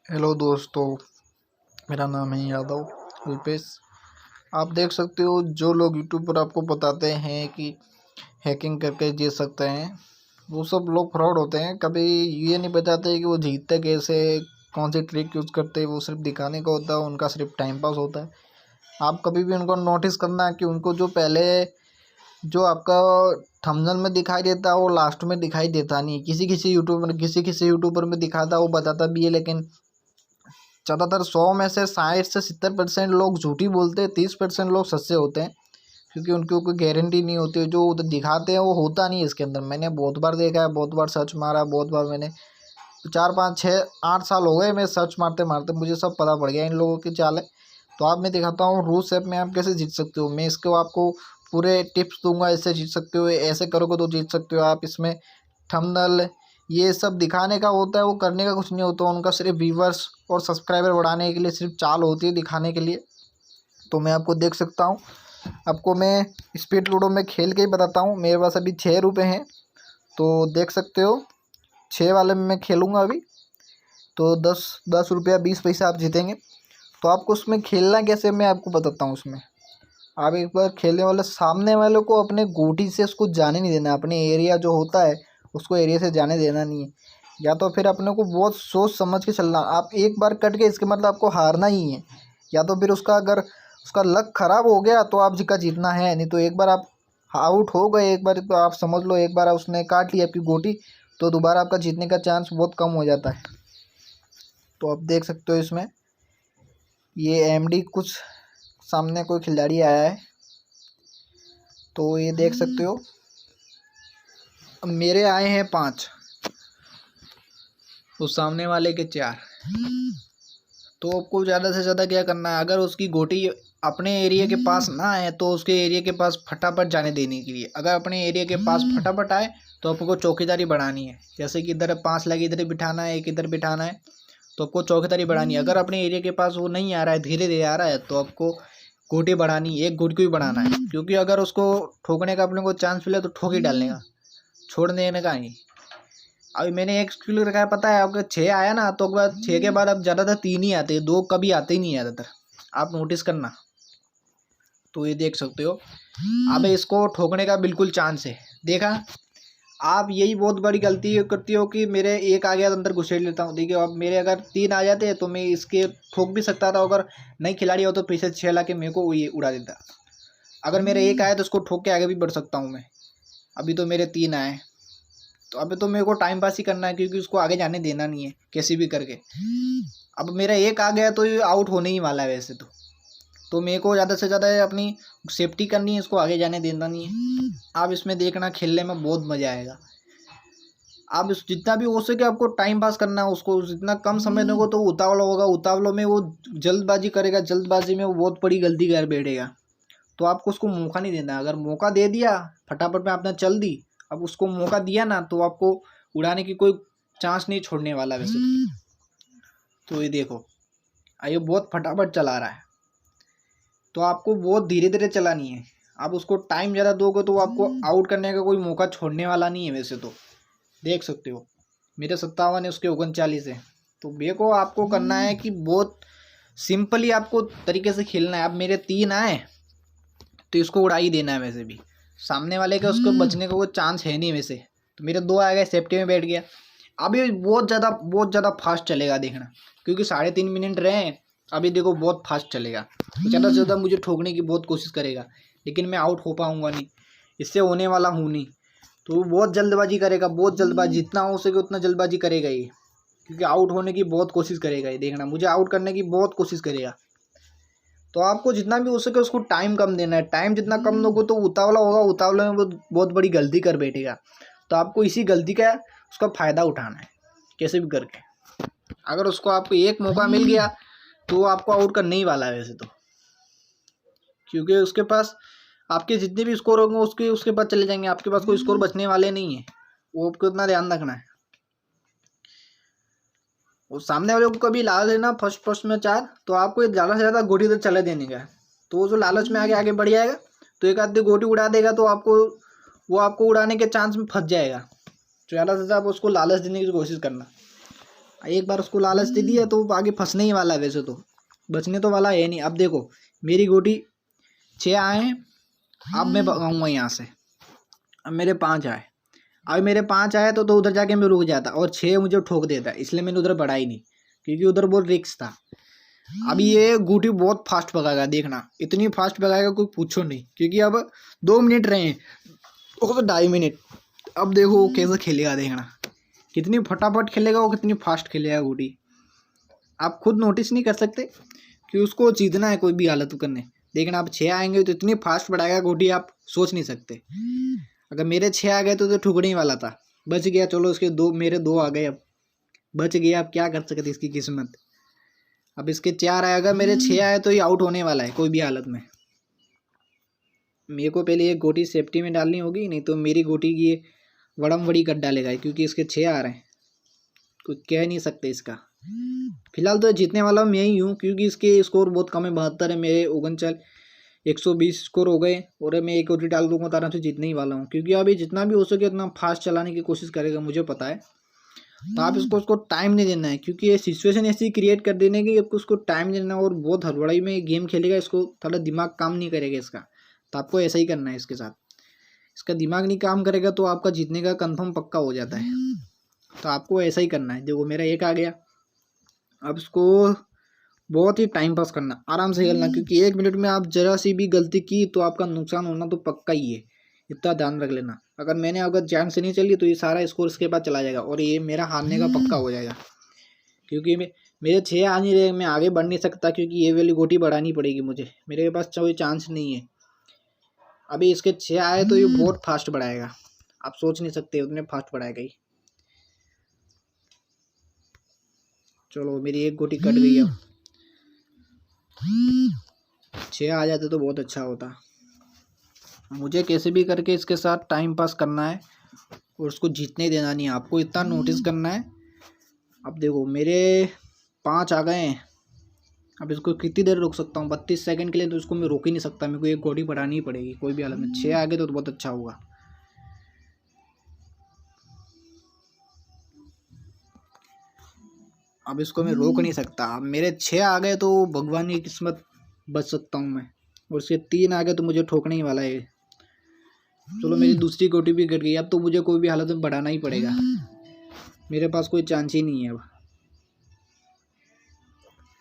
Hello दोस्तों, मेरा नाम है यादव अल्पेश। आप देख सकते हो जो लोग यूट्यूब पर आपको बताते हैं कि हैकिंग करके जीत सकते हैं, वो सब लोग फ्रॉड होते हैं। कभी ये नहीं बताते कि वो जीतते कैसे, कौन सी ट्रिक यूज़ करते हैं। वो सिर्फ दिखाने का होता है, उनका सिर्फ टाइम पास होता है। आप कभी भी उनको नोटिस करना कि उनको जो पहले जो आपका थंबनेल में दिखाई देता है वो लास्ट में दिखाई देता नहीं है। किसी यूट्यूबर में दिखाता है, वो बताता भी है, लेकिन ज़्यादातर 100 में से 60 से 70% लोग झूठी बोलते हैं, 30% लोग सच्चे होते हैं। क्योंकि उनकी कोई गारंटी नहीं होती है, जो उधर दिखाते हैं वो होता नहीं है इसके अंदर। मैंने बहुत बार देखा है, बहुत बार सर्च मारा, बहुत बार मैंने 4 5 6 8 साल हो गए मैं सर्च मारते मारते, मुझे सब पता पड़ गया इन लोगों की चाल है। तो आप मैं दिखाता हूँ रूस ऐप में आप कैसे जीत सकते हो। मैं इसको आपको पूरे टिप्स दूंगा, ऐसे जीत सकते हो, ऐसे करोगे तो जीत सकते हो आप। इसमें थंबनेल ये सब दिखाने का होता है, वो करने का कुछ नहीं होता। उनका सिर्फ व्यूवर्स और सब्सक्राइबर बढ़ाने के लिए सिर्फ चाल होती है, दिखाने के लिए। तो मैं आपको देख सकता हूँ, आपको मैं स्पीड लूडो में खेल के ही बताता हूँ। मेरे पास अभी 6 रुपये हैं, तो देख सकते हो 6 वाले में मैं खेलूँगा अभी। तो 10 10 रुपया 20 पैसे आप जीतेंगे। तो आपको उसमें खेलना कैसे मैं आपको बताता हूँ। उसमें आप एक बार खेलने वाले सामने वाले को अपने गोटी से उसको जाने नहीं देना। अपने एरिया जो होता है उसको एरिया से जाने देना नहीं है। या तो फिर अपने को बहुत सोच समझ के चलना। आप एक बार कट गए इसके मतलब आपको हारना ही है। या तो फिर उसका अगर उसका लक खराब हो गया तो आप जी का जीतना है, नहीं तो एक बार आप आउट हो गए, एक बार तो आप समझ लो, एक बार उसने काट लिया आपकी गोटी, तो दोबारा आपका जीतने का चांस बहुत कम हो जाता है। तो आप देख सकते हो इसमें ये एमडी कुछ सामने कोई खिलाड़ी आया है, तो ये देख सकते हो। अब मेरे आए हैं 5, उस सामने वाले के 4। तो आपको ज़्यादा से ज़्यादा क्या करना है, अगर उसकी गोटी अपने एरिया के पास ना आए तो उसके एरिया के पास फटाफट जाने देने के लिए, अगर अपने एरिया के पास फटाफट आए तो आपको चौकीदारी बढ़ानी है। जैसे कि इधर 5 लगे, इधर बिठाना है, एक इधर बिठाना है, तो आपको चौकीदारी बढ़ानी है। अगर अपने एरिया के पास वो नहीं आ रहा है, धीरे धीरे आ रहा है, तो आपको गोटी बढ़ानी है, एक गोटी को ही बढ़ाना है। क्योंकि अगर उसको ठोकने का अपने को चांस मिले तो ठोक ही डालने का, छोड़ देने का नहीं। अभी मैंने एक स्किल रखा है, पता है आपका 6 आया ना, तो 6 के बाद अब ज़्यादातर 3 ही आते हैं, 2 कभी आते ही नहीं ज़्यादातर, आप नोटिस करना। तो ये देख सकते हो, अब इसको ठोकने का बिल्कुल चांस है। देखा, आप यही बहुत बड़ी गलती करती हो कि मेरे एक आ गया तो अंदर घुसेड़ लेता हूँ। देखिए, अब मेरे अगर 3 आ जाते तो मैं इसके ठोक भी सकता था। अगर नई खिलाड़ी हो तो फिर से 6 ला के मेरे को ये उड़ा देता। अगर मेरे एक आया तो उसको ठोक के आगे भी बढ़ सकता हूँ मैं। अभी तो मेरे 3 आए, तो अभी तो मेरे को टाइम पास ही करना है, क्योंकि उसको आगे जाने देना नहीं है कैसे भी करके। अब मेरा एक आ गया तो ये आउट होने ही वाला है वैसे तो मेरे को ज़्यादा से ज़्यादा अपनी सेफ्टी करनी है, इसको आगे जाने देना नहीं है। आप इसमें देखना, खेलने में बहुत मज़ा आएगा। आप इस जितना भी हो सके आपको टाइम पास करना है, उसको जितना कम समय दोगे तो उतावला होगा, उतावलों में वो जल्दबाजी करेगा, जल्दबाजी में वो बहुत बड़ी गलती कर बैठेगा। तो आपको उसको मौका नहीं देना। अगर मौका दे दिया, फटाफट में आपने चल दी, अब उसको मौका दिया ना, तो आपको उड़ाने की कोई चांस नहीं छोड़ने वाला वैसे तो ये देखो, ये बहुत फटाफट चला रहा है, तो आपको बहुत धीरे धीरे चलानी है। आप उसको टाइम ज़्यादा दोगे तो आपको आउट करने का कोई मौका छोड़ने वाला नहीं है वैसे तो। देख सकते हो मेरे 57 है, उसके 39 है। तो मेरे को आपको करना है कि बहुत सिंपली आपको तरीके से खेलना है। अब मेरे 3 आए तो इसको उड़ा ही देना है। वैसे भी सामने वाले का उसको बचने का कोई चांस है नहीं वैसे। तो मेरे 2 आ गए, सेफ्टी में बैठ गया। अभी बहुत ज़्यादा फास्ट चलेगा, देखना, क्योंकि 3.5 मिनट रहे हैं। अभी देखो बहुत फास्ट चलेगा, तो ज़्यादा से ज़्यादा मुझे ठोकने की बहुत कोशिश करेगा, लेकिन मैं आउट हो पाऊँगा नहीं, इससे होने वाला हूँ नहीं। तो वो बहुत जल्दबाजी करेगा, बहुत जल्दबाजी, जितना हो सके उतना जल्दबाजी करेगा ये, क्योंकि आउट होने की बहुत कोशिश करेगा ये। देखना, मुझे आउट करने की बहुत कोशिश करेगा। तो आपको जितना भी हो सके उसको टाइम कम देना है। टाइम जितना कम दोगे तो उतावला होगा, उतावले में वो बहुत बड़ी गलती कर बैठेगा। तो आपको इसी गलती का उसका फ़ायदा उठाना है कैसे भी करके। अगर उसको आपको एक मौका मिल गया तो आपको आउट करने ही वाला है वैसे तो, क्योंकि उसके पास आपके जितने भी स्कोर होंगे उसके पास चले जाएंगे। आपके पास कोई स्कोर बचने वाले नहीं है, वो आपको इतना ध्यान रखना है। और सामने वाले को कभी लालच लेना फर्स्ट में 4, तो आपको ज़्यादा से ज़्यादा गोटी इधर चले देने का है। तो वो जो लालच में आगे आगे बढ़ जाएगा तो एक आधी गोटी उड़ा देगा, तो वो आपको उड़ाने के चांस में फंस जाएगा। तो ज़्यादा से ज़्यादा आप उसको लालच देने की कोशिश करना। एक बार उसको लालच दे दिया तो वो आगे फंसने ही वाला है, वैसे तो बचने तो वाला है नहीं। अब देखो मेरी गोटी 6 आए हैं, अब मैं भगाऊंगा यहाँ से। अब मेरे 5 आए, अब मेरे 5 आए तो उधर जाके मैं रुक जाता और 6 मुझे ठोक देता, इसलिए मैंने उधर बढ़ा ही नहीं, क्योंकि उधर बहुत रिस्क था। अब ये गोटी बहुत फास्ट भगाएगा, देखना इतनी फास्ट भगाएगा कोई पूछो नहीं, क्योंकि अब 2 मिनट रहे हैं, वो तो 2.5 मिनट। अब देखो वो कैसे खेलेगा, देखना कितनी फटाफट खेलेगा वो, कितनी फास्ट खेलेगा गोटी। आप खुद नोटिस नहीं कर सकते कि उसको जीतना है कोई भी हालत करने। देखना आप 6 आएंगे तो इतनी फास्ट बढ़ाएगा गोटी, आप सोच नहीं सकते। अगर मेरे 6 आ गए तो ठुकने ही वाला था, बच गया। चलो उसके 2, मेरे 2 आ गए, अब बच गया। अब क्या कर सकते इसकी किस्मत। अब इसके 4 आए, अगर मेरे 6 आए तो ये आउट होने वाला है कोई भी हालत में। मेरे को पहले एक गोटी सेफ्टी में डालनी होगी, नहीं तो मेरी गोटी की ये वड़म वड़ी कर डालेगा, क्योंकि इसके 6 आ रहे हैं, कुछ कह नहीं सकते इसका। फिलहाल तो जीतने वाला मैं ही हूँ, क्योंकि इसके स्कोर बहुत कम है, 72 है, मेरे 39 120 स्कोर हो गए। और मैं एक गोटी डाल दूंगा तो आराम से जीतने ही वाला हूँ, क्योंकि अभी जितना भी हो सके उतना फास्ट चलाने की कोशिश करेगा, मुझे पता है। तो आप उसको टाइम नहीं देना है, क्योंकि ये सिचुएशन ऐसी क्रिएट कर देने की आपको उसको टाइम देना, और बहुत हड़बड़ाई में गेम खेलेगा, इसको थोड़ा दिमाग काम नहीं करेगा इसका। तो आपको ऐसा ही करना है इसके साथ, इसका दिमाग नहीं काम करेगा तो आपका जीतने का कंफर्म पक्का हो जाता है। तो आपको ऐसा ही करना है। देखो मेरा 1 आ गया, अब इसको बहुत ही टाइम पास करना, आराम से खेलना, क्योंकि 1 मिनट में आप जरा सी भी गलती की तो आपका नुकसान होना तो पक्का ही है, इतना ध्यान रख लेना। अगर जान से नहीं चली तो ये सारा स्कोर इसके पास चला जाएगा और ये मेरा हारने का पक्का हो जाएगा, क्योंकि मेरे 6 आ नहीं रहे, मैं आगे बढ़ नहीं सकता, क्योंकि ये वाली गोटी बढ़ानी पड़ेगी मुझे, मेरे पास कोई चांस नहीं है। अभी इसके 6 आए तो ये बहुत फास्ट बढ़ाएगा, आप सोच नहीं सकते उतने फास्ट बढ़ाएगा ही। चलो मेरी एक गोटी कट गई, अब 6 आ जाते तो बहुत अच्छा होता। मुझे कैसे भी करके इसके साथ टाइम पास करना है और उसको जीतने देना नहीं है, आपको इतना नोटिस करना है। अब देखो मेरे 5 आ गए हैं, अब इसको कितनी देर रोक सकता हूँ, 32 सेकंड के लिए, तो इसको मैं रोक ही नहीं सकता, मेरे को एक गोटी बढ़ानी ही पड़ेगी कोई भी हालत में। 6 आ गए तो बहुत अच्छा होगा। अब इसको मैं रोक नहीं सकता, अब मेरे 6 आ गए तो भगवान की किस्मत, बच सकता हूँ मैं, और उसके 3 आ गए तो मुझे ठोकने ही वाला है। चलो मेरी दूसरी गोटी भी कट गई, अब तो मुझे कोई भी हालत में बढ़ाना ही पड़ेगा, मेरे पास कोई चांस ही नहीं है। अब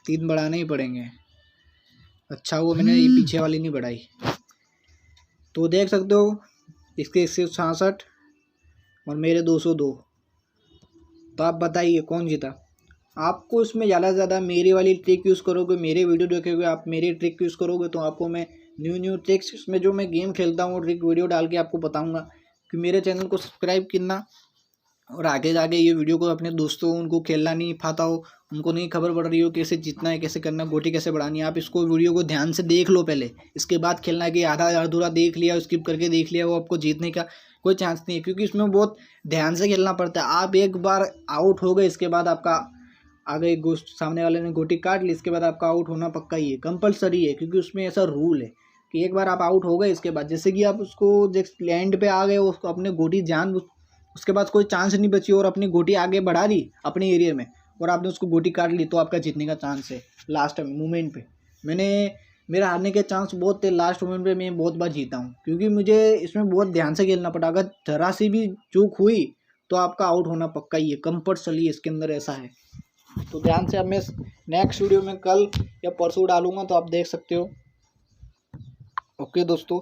3 बढ़ाने ही पड़ेंगे। अच्छा हुआ मैंने ये पीछे वाली नहीं बढ़ाई। तो देख सकते हो इसके 166 और मेरे 202। तो आप बताइए कौन जीता। आपको इसमें ज़्यादा से ज़्यादा मेरी वाली ट्रिक यूज़ करोगे, मेरे वीडियो देखोगे, आप मेरी ट्रिक यूज़ करोगे, तो आपको मैं न्यू ट्रिक्स इसमें जो मैं गेम खेलता हूँ ट्रिक वीडियो डाल के आपको बताऊँगा। कि मेरे चैनल को सब्सक्राइब करना, और आगे जाके ये वीडियो को अपने दोस्तों, उनको खेलना नहीं पाता हो, उनको नहीं खबर पड़ रही हो कैसे जीतना है, कैसे करना, गोटी कैसे बढ़ानी है, आप इसको वीडियो को ध्यान से देख लो पहले, इसके बाद खेलना। कि आधा अधूरा देख लिया, स्किप करके देख लिया, वो आपको जीतने का कोई चांस नहीं है, क्योंकि इसमें बहुत ध्यान से खेलना पड़ता है। आप एक बार आउट हो गए, इसके बाद आपका आगे सामने वाले ने गोटी काट ली, इसके बाद आपका आउट होना पक्का ही है, कंपलसरी है, क्योंकि उसमें ऐसा रूल है कि एक बार आप आउट हो गए, इसके बाद जैसे कि आप उसको लैंड पे आ गए, उसको अपने गोटी जान, उसके बाद कोई चांस नहीं बची और अपनी गोटी आगे बढ़ा दी अपने एरिया में, और आपने उसको गोटी काट ली, तो आपका जीतने का चांस है। लास्ट मोमेंट पे मेरा हारने के चांस बहुत थे, लास्ट मोमेंट पे मैं बहुत बार जीता हूँ, क्योंकि मुझे इसमें बहुत ध्यान से खेलना पड़ा। अगर जरा सी भी चूक हुई तो आपका आउट होना पक्का ही है, कंपल्सरी इसके अंदर ऐसा है। तो ध्यान से, अब मैं नेक्स्ट वीडियो में कल या परसों डालूंगा, तो आप देख सकते हो। ओके दोस्तों।